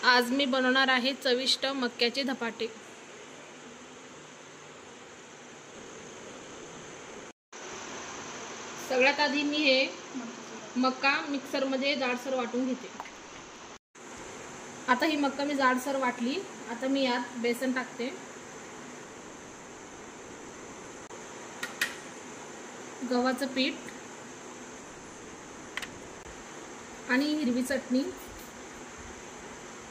आज मी बनवणार आहे चविष्ट मक्याचे धपाटे। सगळ्यात आधी मी हे मक्का मिक्सरमध्ये जाडसर वाटून घेते। आता ही मक्का मी जाडसर वाटली। आता मी यात बेसन टाकते, गव्हाचं पीठ आणि हिरवी चटणी।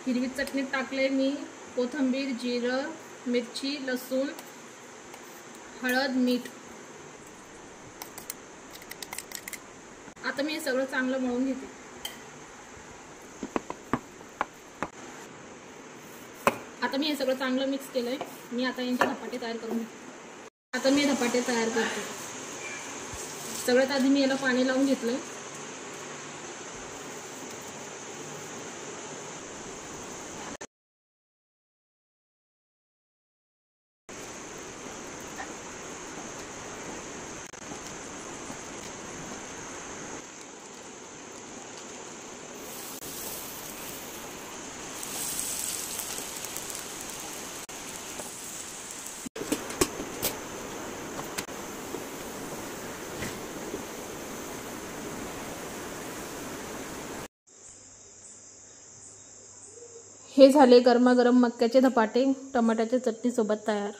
हिरवी चटणी टाकले मी, कोथिंबीर, जिरं, मिरची, लसूण, हळद, मीठ। आता मी हे सगळं चांगलं मळून घेते। आता मी हे सगळं चांगलं मिक्स केलंय। मी आता यांचे धपाटे तयार करून घेते। आता मी धपाटे तयार करते। सगळ्यात आधी मी याला पाणी लावून घेतलंय। हे झाले गरमागरम मक्याचे धपाटे टमाट्याच्या चटणी सोबत तयार।